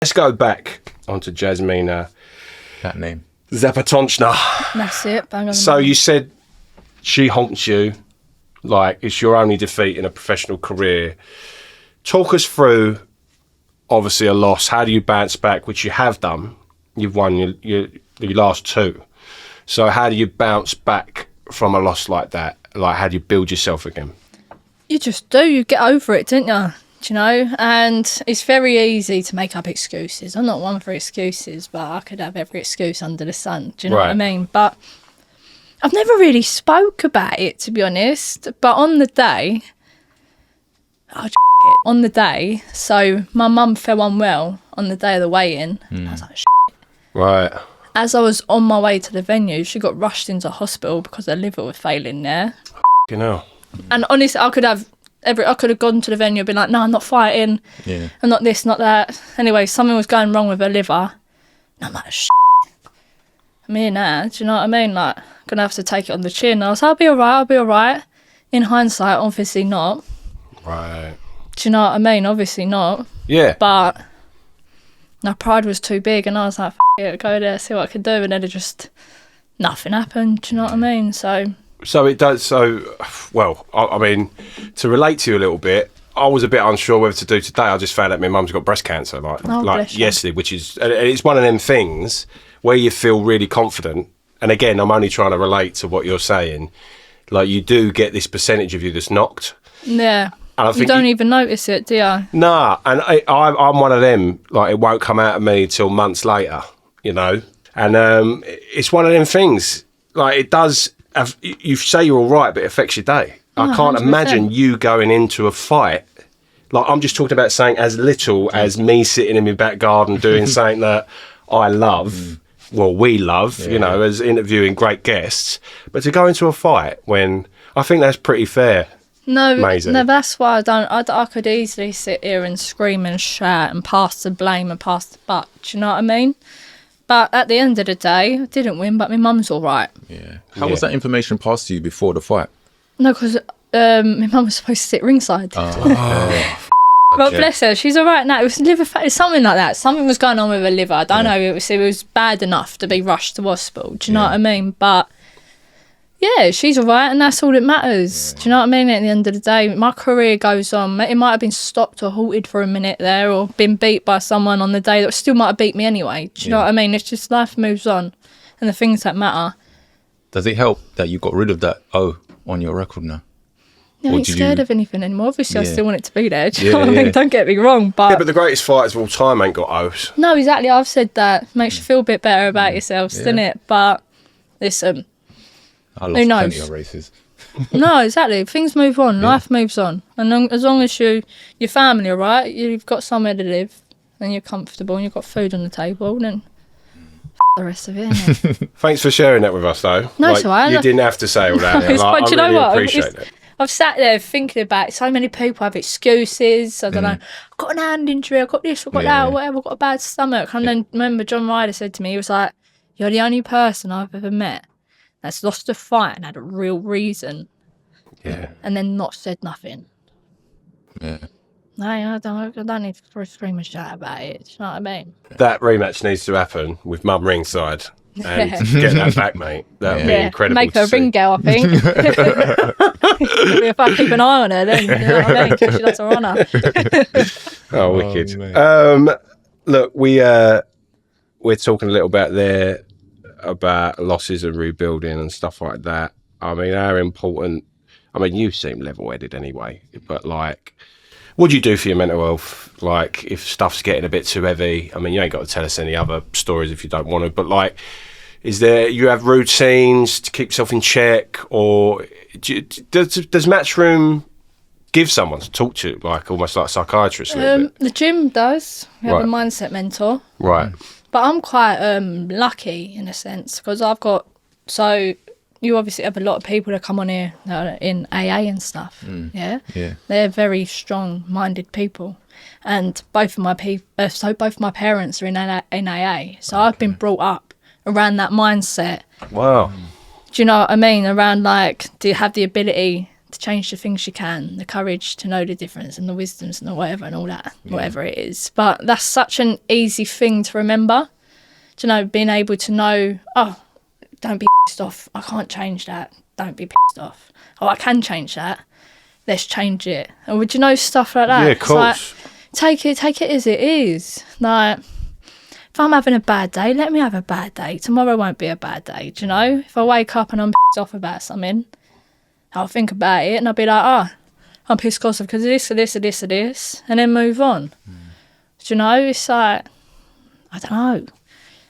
Let's go back onto Jasmina. That name. Zapatonchna. That's it. Bang on. So you said she haunts you, like it's your only defeat in a professional career. Talk us through, obviously, a loss. How do you bounce back, which you have done? You've won your last two. So how do you bounce back from a loss like that? Like, how do you build yourself again? You just do. You get over it, don't you? Do you know? And it's very easy to make up excuses. I'm not one for excuses, but I could have every excuse under the sun. Do you know what I mean? But I've never really spoke about it, to be honest. But on the day, on the day, so my mum fell unwell on the day of the weigh-in. I was like, Right. As I was on my way to the venue, she got rushed into hospital because her liver was failing there. You know. And honestly, I could have gone to the venue and been like, no, I'm not fighting. Yeah. I'm not this, not that. Anyway, something was going wrong with her liver. And I'm like, I'm here now. Do you know what I mean? Like, I'm going to have to take it on the chin. I was like, I'll be all right. In hindsight, obviously not. Right. Do you know what I mean? Obviously not. Yeah. But my pride was too big and I was like, it, go there, see what I could do. And then nothing happened. Do you know what I mean? So it does. So, well, I mean, to relate to you a little bit, I was a bit unsure whether to do today. I just found out my mum's got breast cancer, like yesterday, which is, it's one of them things where you feel really confident. And again, I'm only trying to relate to what you're saying. Like, you do get this percentage of you that's knocked. Yeah. And I think you don't even notice it, do you? Nah, and I'm one of them. Like, it won't come out of me till months later, you know. And it's one of them things. Like, it does. You say you're all right, but it affects your day. I can't 100%. imagine you going into a fight. Like, I'm just talking about something as little as me sitting in my back garden doing something that I love. Well, we love, you know, as interviewing great guests. But to go into a fight when I think that's pretty fair. No, Maisey. no, that's why I don't. I could easily sit here and scream and shout and pass the blame and pass the buck. Do you know what I mean? But at the end of the day, I didn't win, but my mum's all right. Yeah. How was that information passed to you before the fight? No, because my mum was supposed to sit ringside. But bless her, she's all right now. It was liver fat, something like that. Something was going on with her liver. I don't know. It was bad enough to be rushed to hospital. Do you know what I mean? But yeah, she's all right, and that's all that matters. Do you know what I mean? At the end of the day, my career goes on. It might have been stopped or halted for a minute there, or been beat by someone on the day that still might have beat me anyway. Do you know what I mean? It's just life moves on, and the things that matter. Does it help that you got rid of that O on your record now? Yeah, I ain't scared of anything anymore. Obviously, I still want it to be there. Do you know what I mean? Don't get me wrong, but... Yeah, but the greatest fighters of all time ain't got O's. No, exactly. I've said that. Makes you feel a bit better about yourselves, doesn't it? But, listen... I lost plenty of races. No, exactly. Things move on. Life moves on. And as long as your family are right, you've got somewhere to live, and you're comfortable, and you've got food on the table, then the rest of it, innit? Thanks for sharing that with us, though. No, it's all right. You didn't have to say all that. I really appreciate it. I've sat there thinking about it. So many people have excuses. I don't know. I've got an hand injury. I've got this. I've got that. Whatever. I've got a bad stomach. And then remember, John Ryder said to me, he was like, "You're the only person I've ever met that's lost a fight and had a real reason, and then not said nothing." Yeah. No, I don't need to scream and shout about it. Do you know what I mean? That rematch needs to happen with Mum ringside. And get that back, mate. That would be incredible. Make her a ring girl, I think. If I keep an eye on her, then, you know what I mean? She does her honour. Oh, wicked. Look, we're talking a little bit there about losses and rebuilding and stuff like that. I mean, how important... I mean, you seem level-headed anyway, but, like, what do you do for your mental health? Like, if stuff's getting a bit too heavy, I mean, you ain't got to tell us any other stories if you don't want to, but, like, you have routines to keep yourself in check, or does Matchroom give someone to talk to, like, almost like a psychiatrist a little bit? The gym does. We have a mindset mentor. Right. But I'm quite lucky in a sense, because I've got... So you obviously have a lot of people that come on here in AA and stuff, yeah? They're very strong-minded people. And both of my parents are in AA. So I've been brought up around that mindset. Wow. Do you know what I mean? Around, like, do you have the ability to change the things you can, the courage to know the difference and the wisdoms and the whatever and all that, whatever it is. But that's such an easy thing to remember. Do you know, being able to know, oh, don't be pissed off. I can't change that. Don't be pissed off. Oh, I can change that. Let's change it. And would you know, stuff like that? Yeah, of course. Like, take it as it is. Like, if I'm having a bad day, let me have a bad day. Tomorrow won't be a bad day, do you know? If I wake up and I'm pissed off about something, I'll think about it and I'll be like, oh, I'm pissed off because of this, or this, or this, or this, and then move on. Do you know? It's like, I don't know.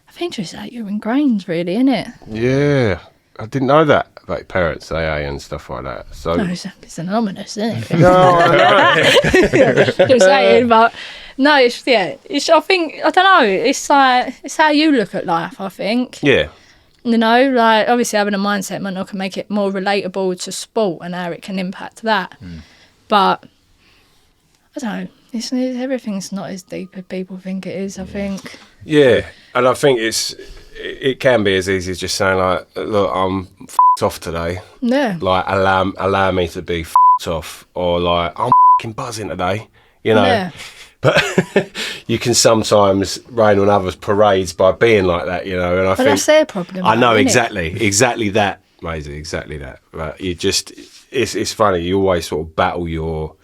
I think just like you're ingrained, really, isn't it? Yeah. I didn't know that about your parents, AA and stuff like that. So No, it's anonymous, isn't it? No, I know. Just saying, but no, I think, I don't know, it's like, it's how you look at life, I think. Yeah. You know, like, obviously having a mindset might not can make it more relatable to sport and how it can impact that. But, I don't know, everything's not as deep as people think it is, I think. Yeah, and I think it can be as easy as just saying, like, look, I'm f***ed off today. Yeah. Like, allow me to be f***ed off. Or, like, I'm f***ing buzzing today, you know. Yeah. But you can sometimes rain on others' parades by being like that, you know. And I think that's their problem. I know, isn't exactly that, Maisey, exactly that. But you just, it's funny, you always sort of battle your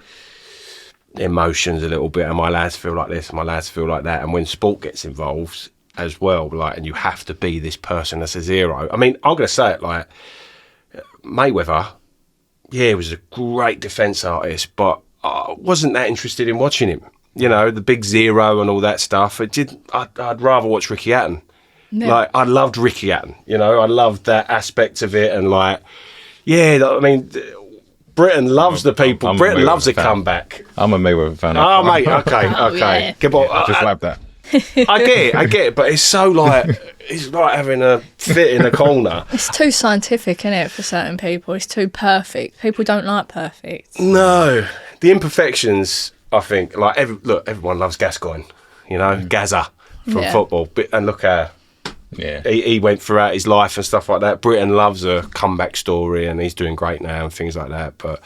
emotions a little bit, and my lads feel like this, and my lads feel like that. And when sport gets involved as well, like, and you have to be this person that's a zero. I mean, I'm going to say it, like, Mayweather, yeah, he was a great defence artist, but I wasn't that interested in watching him. You know, the big zero and all that stuff. I'd rather watch Ricky Hatton. Yeah. Like, I loved Ricky Hatton, you know, I loved that aspect of it. And, like, yeah, I mean, Britain loves the people. Britain loves a comeback. I'm a Mayweather fan. Oh, mate, okay. Yeah. I just like that. I get it, but it's so like, it's like having a fit in a corner. It's too scientific, isn't it, for certain people? It's too perfect. People don't like perfect. No, the imperfections, I think, like, everyone loves Gascoigne, you know, Gazza from football. And look how he went throughout his life and stuff like that. Britain loves a comeback story, and he's doing great now and things like that. But,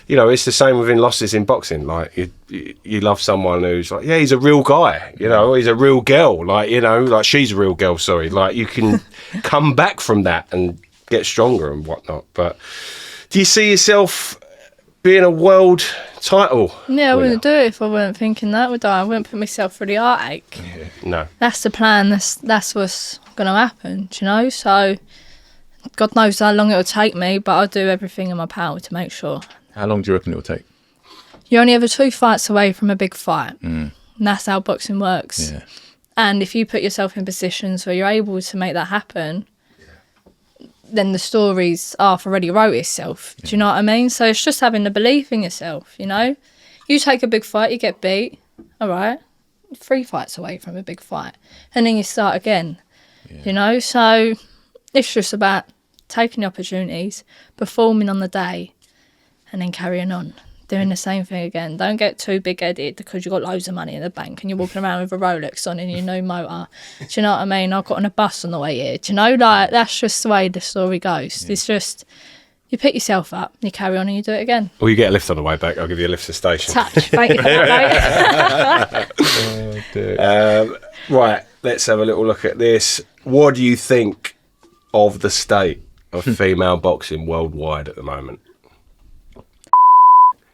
you know, it's the same within losses in boxing. Like, you love someone who's like, yeah, he's a real guy, you know, he's a real girl. Like, you know, like, she's a real girl, sorry. Like, you can come back from that and get stronger and whatnot. But do you see yourself being a world title Yeah, I winner? wouldn't do it if I weren't thinking that, would I? I wouldn't put myself through the heartache. Yeah. No. That's the plan. That's what's going to happen, do you know? So, God knows how long it'll take me, but I'll do everything in my power to make sure. How long do you reckon it'll take? You're only ever 2 fights away from a big fight. And that's how boxing works. Yeah. And if you put yourself in positions where you're able to make that happen, then the stories half already wrote itself. Do you know what I mean? So it's just having the belief in yourself, you know? You take a big fight, you get beat, all right, 3 fights away from a big fight. And then you start again, you know? So it's just about taking the opportunities, performing on the day, and then carrying on, doing the same thing again. Don't get too big-headed because you've got loads of money in the bank and you're walking around with a Rolex on and your new motor. Do you know what I mean? I got on a bus on the way here. Do you know, like, that's just the way the story goes. Yeah. It's just, you pick yourself up, you carry on and you do it again. Or you get a lift on the way back. I'll give you a lift to the station. Touch. Thank you for that, mate. Right, let's have a little look at this. What do you think of the state of female boxing worldwide at the moment?